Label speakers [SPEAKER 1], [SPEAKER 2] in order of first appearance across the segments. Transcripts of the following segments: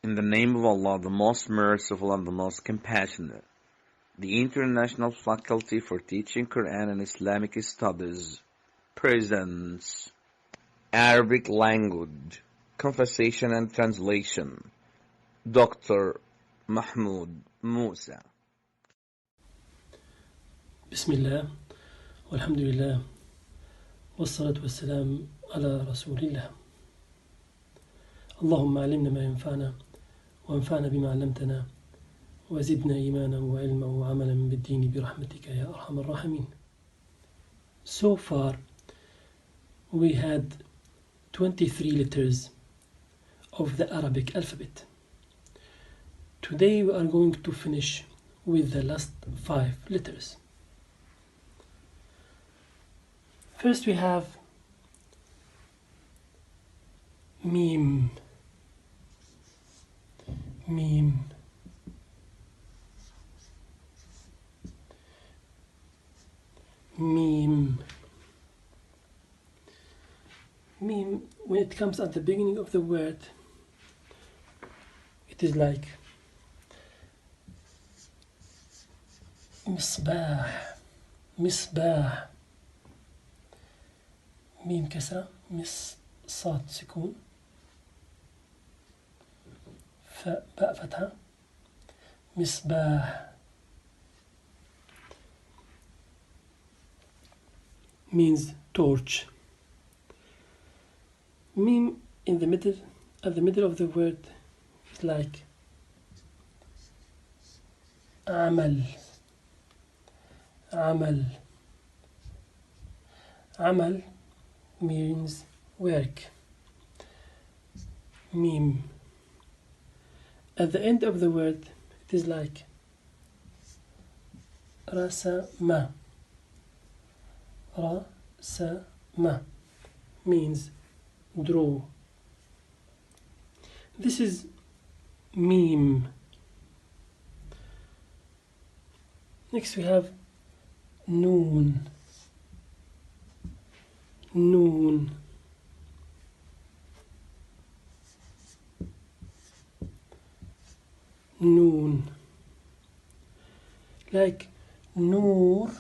[SPEAKER 1] In the name of Allah, the most merciful and the most compassionate. The International Faculty for Teaching Quran and Islamic Studies presents Arabic Language, Conversation and Translation. Dr. Mahmoud Musa.
[SPEAKER 2] بسم الله والحمد لله والصلاة والسلام على رسول الله. اللهم علمنا ما ينفعنا وانفعنا بما علمتنا وزدنا إيمانا وعلما وعملا بالدين برحمتك يا أرحم الراحمين. So far we had 23 letters of the Arabic alphabet. Today we are going to finish with the last 5 letters. First we have Mim. Mim. Mim. Mim, when it comes at the beginning of the word, it is like مصباح. مصباح. ميم كسرة، صاد سكون، باء فتحة، مصباح means torch. Mim in the middle, at the middle of the word, is like عمل. عمل. عمل means work. Mim. At the end of the word, it is like رسم. رسم means draw. This is meme. Next we have noon. Noon. Noon. Like Noor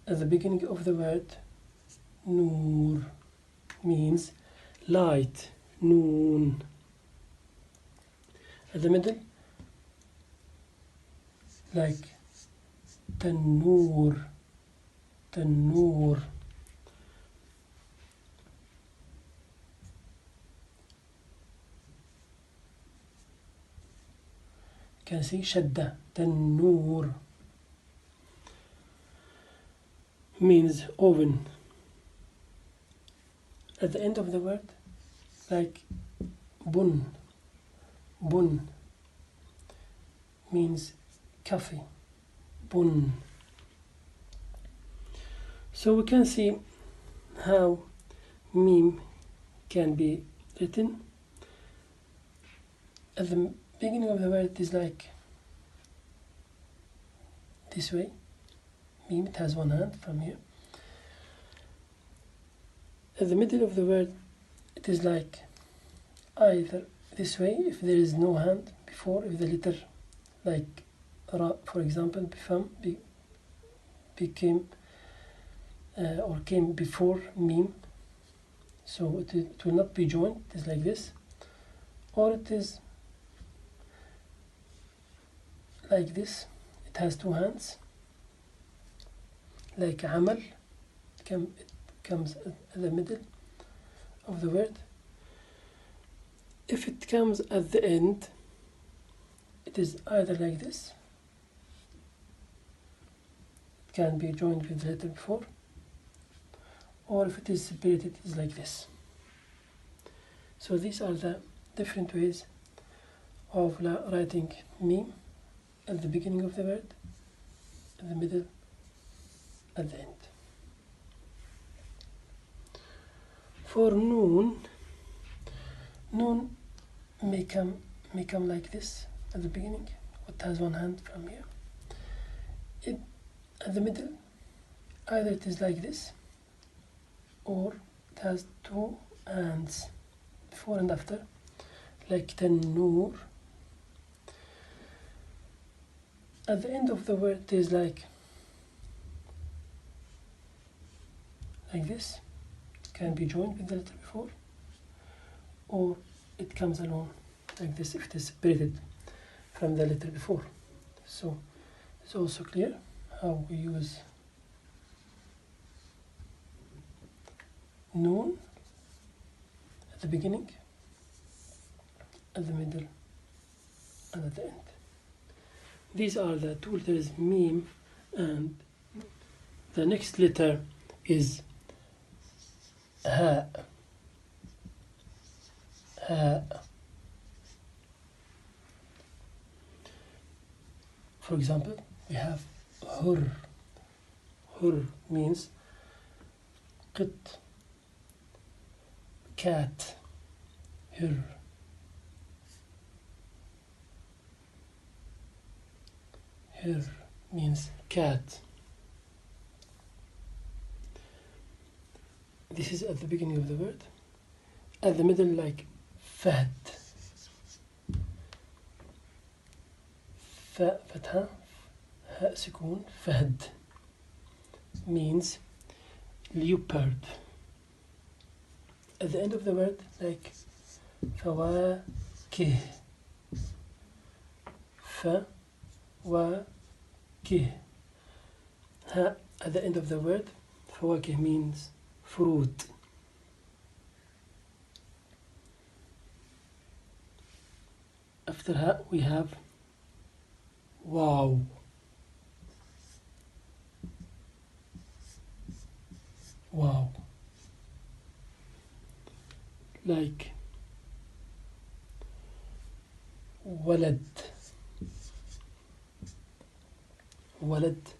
[SPEAKER 2] at the beginning of the word. Noor means light. Noon. At the middle, like Tannoor. Tannoor. You can see Shadda. Tannoor means oven. At the end of the word, like Bun. Bun means coffee. Bun. So we can see how meme can be written. At the beginning of the word, it is like this way. Meme, it has one hand from here. At the middle of the word, it is like either this way, if there is no hand before, if the letter like Ra, for example, became or came before meme, so it will not be joined. It is like this, or it is like this. It has 2 hands, like Amal. It comes at the middle of the word. If it comes at the end, it is either like this. It can be joined with the letter before, or if it is separated, it is like this. So these are the different ways of writing meme at the beginning of the word, at the middle, at the end. For noon, noon may come like this at the beginning. It has 1 hand from here. At the middle, either it is like this, or it has 2 hands before and after, like tanur. At the end of the word it is like this, can be joined with the letter before, or it comes alone like this if it is separated from the letter before. So it's also clear how we use noon at the beginning, at the middle, and at the end. These are the two letters meme, and the next letter is ha. Ha. For example, we have hur. Hur means qit, cat. Hur. Hur means cat. This is at the beginning of the word. At the middle, like fahd. Fa fatha, ha sukun, fahd means leopard. At the end of the word, like fawakih. Fawakih. Ha at the end of the word, fawakih means fruit. After ha we have wow. Wow. Like walad. Walad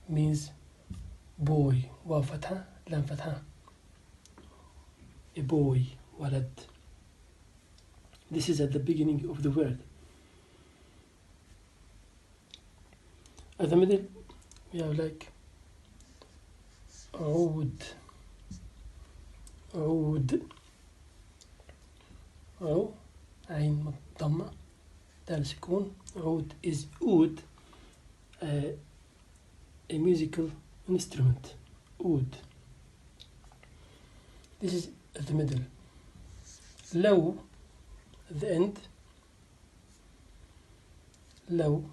[SPEAKER 2] means boy. Wa fatha, lam fatha. A boy, walad. This is at the beginning of the word. At the middle, we have like oud. Oud. أو عين ضمة دال سكون. عود is oud, a musical instrument. Oud. This is at the middle. لو at the end. لو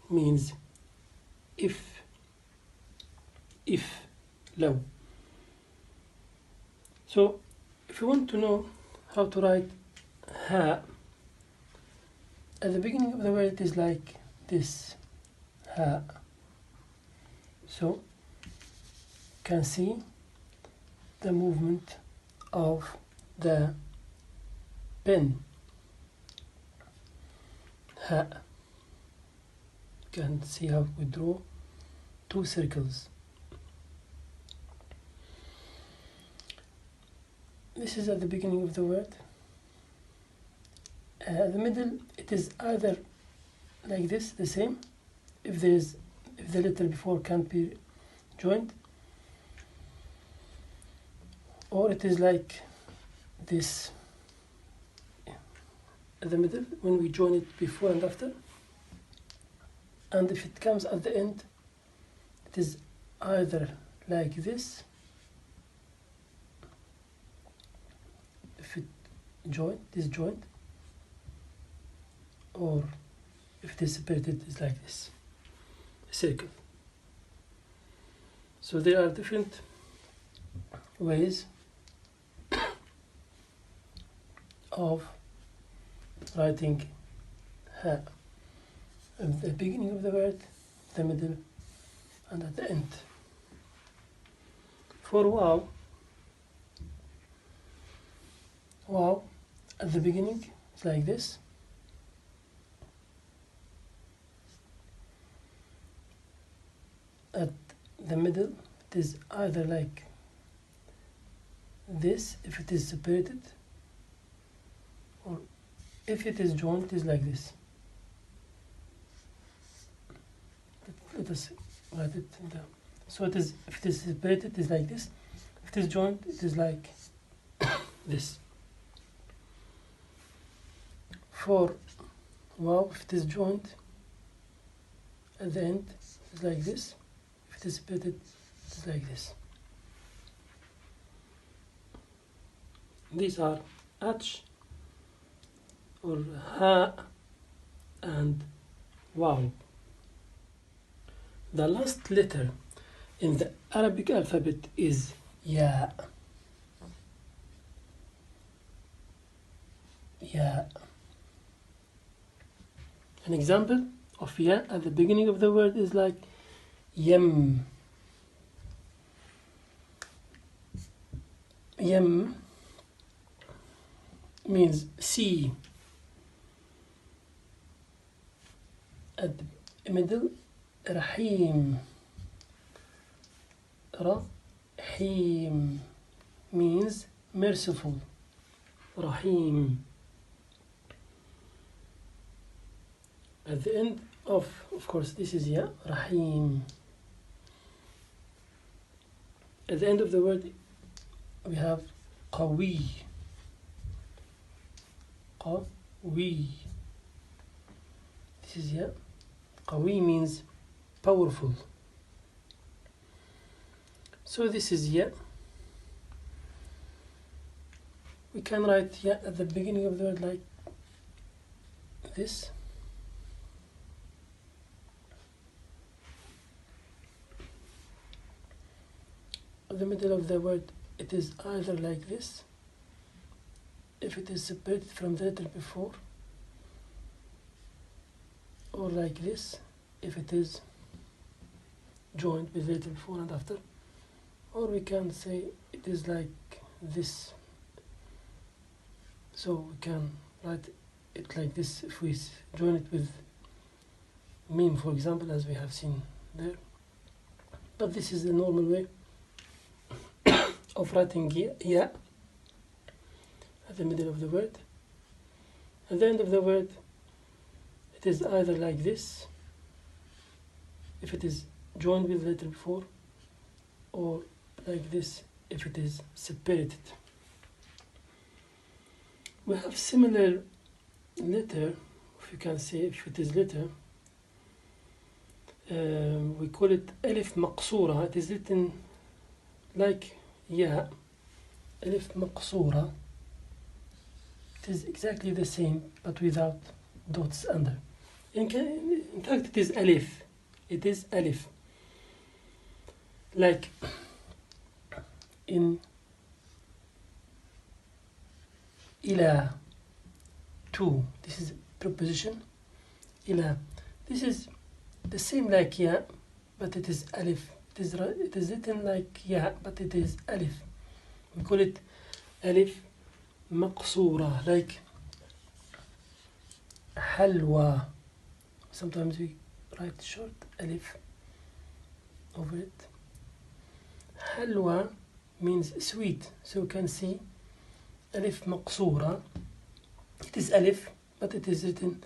[SPEAKER 2] means if. لو. So if you want to know how to write ha, at the beginning of the word it is like this, ha. So you can see the movement of the pen. Ha. You can see how we draw two circles. This is at the beginning of the word. At the middle, it is either like this, the same, if the letter before can't be joined, or it is like this at the middle when we join it before and after. And if it comes at the end, it is either like this, if it is joined, or if it is separated, it's like this, a circle. So there are different ways of writing ha at the beginning of the word, the middle, and at the end. For wow, at the beginning it's like this. At the middle it is either like this if it is separated, or if it is joined it is like this. Let us write it down. So it is, if it is separated it is like this, if it is joined it is like this. For wow, if it is joined at the end, it's like this. If it is separated, it's like this. These are H or Ha and Wow. The last letter in the Arabic alphabet is Ya. Ya. An example of Ya at the beginning of the word is like Yem. Yem means sea. At the middle, Rahim. Rahim means merciful. Rahim. At the end of course, this is Ya, Rahim. At the end of the word, we have Qawi. Qawi. This is Ya. Qawi means powerful. So this is Ya. We can write Ya at the beginning of the word like this. At the middle of the word, it is either like this, if it is separated from the letter before, or like this, if it is joined with the letter before and after, or we can say it is like this. So we can write it like this if we join it with meme, for example, as we have seen there. But this is the normal way of writing Ya at the middle of the word. At the end of the word, it is either like this, if it is joined with the letter before, or like this, if it is separated. We have similar letter, if you can say, if it is letter, we call it Alif Maqsura. It is written like Ya, Alif Maqsura. It is exactly the same, but without dots under. In fact, it is Alif. It is Alif. Like in Ila, to. This is preposition. Ila. This is the same like Ya, but it is Alif. It is written like Ya, but it is Alif. We call it Alif Maqsura, like Halwa. Sometimes we write short Alif over it. Halwa means sweet, so you can see Alif Maqsura. It is Alif, but it is written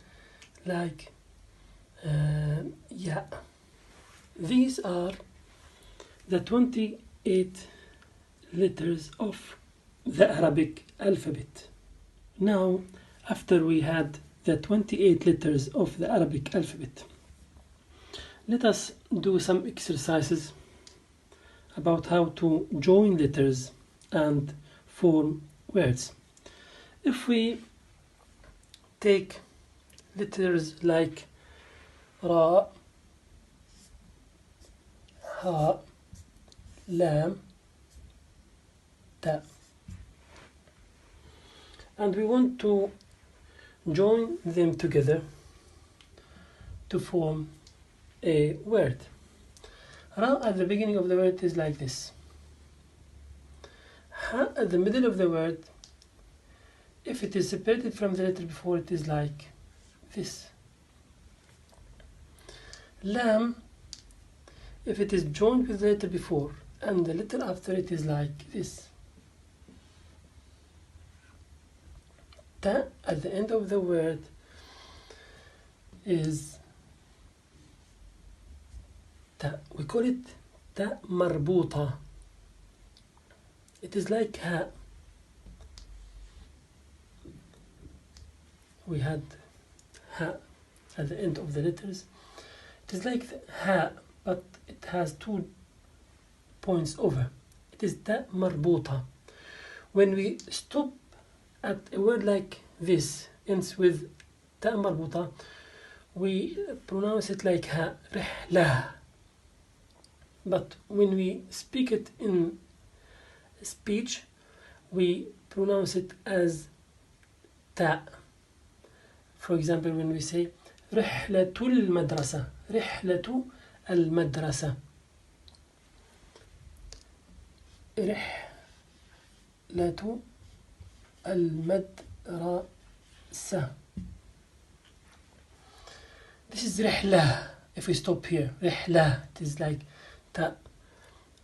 [SPEAKER 2] like Ya. These are the 28 letters of the Arabic alphabet. Now, after we had the 28 letters of the Arabic alphabet, let us do some exercises about how to join letters and form words. If we take letters like Ra, Ha, Lam, Ta, and we want to join them together to form a word. Ra at the beginning of the word is like this. Ha at the middle of the word, if it is separated from the letter before, it is like this. Lam, if it is joined with the letter before and the letter after, it is like this. Ta at the end of the word is Ta. We call it Ta marbuta. It is like Ha. we had ha at the end of the letters. It is like ha, but it has 2 points over. It is ta marbuta. When we stop at a word like this, ends with ta marbuta, we pronounce it like ha, rihla. But when we speak it in speech, we pronounce it as ta. For example, when we say رحلة المدرسة, رحلة المدرسة, رحلة المدرسة. This is رحلة. If we stop here, رحلة, it is like ta.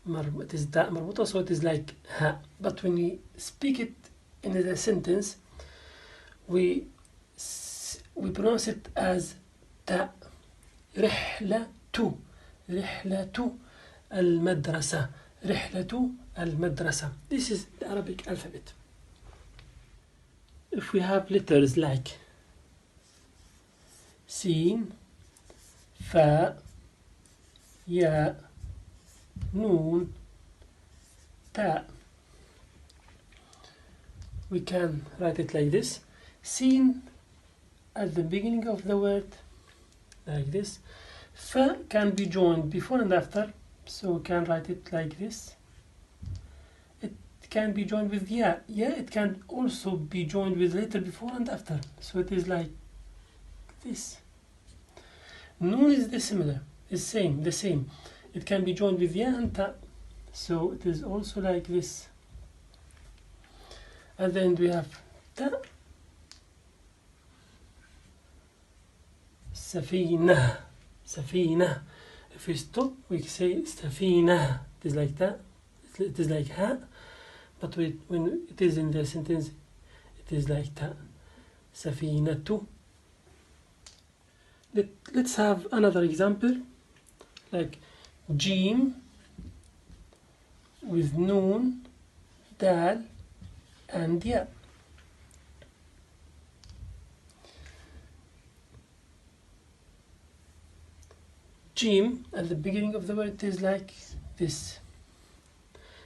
[SPEAKER 2] It is ta marbuta, so it is like ha. But when we speak it in a sentence, we pronounce it as ta. رحلة المدرسة, رحلة المدرسة. This is the Arabic alphabet. If we have letters like sin, fa, ya, noon, ta, we can write it like this. Sin at the beginning of the word, like this. Fa can be joined before and after, so we can write it like this. It can be joined with ya. Ya, it can also be joined with letter before and after, so it is like this. Noon is the similar, the same. It can be joined with ya and ta, so it is also like this. At the end we have ta. Safina, safina. If we stop, we say safina. It is like that. It is like ha, but when it is in the sentence, it is like ta. Safinatu. Let's have another example, like jim with noon, dal, and ya. Jim at the beginning of the word is like this.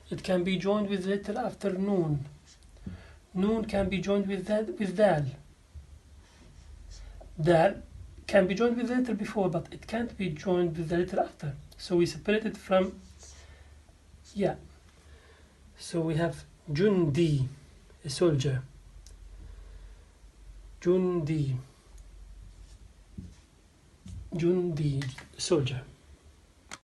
[SPEAKER 2] It can be joined with letter after noon. Noon can be joined with dal. Dal can be joined with the letter before, but it can't be joined with the letter after. So we separate it from ya. So we have jundi, a soldier. Jundi, soldier.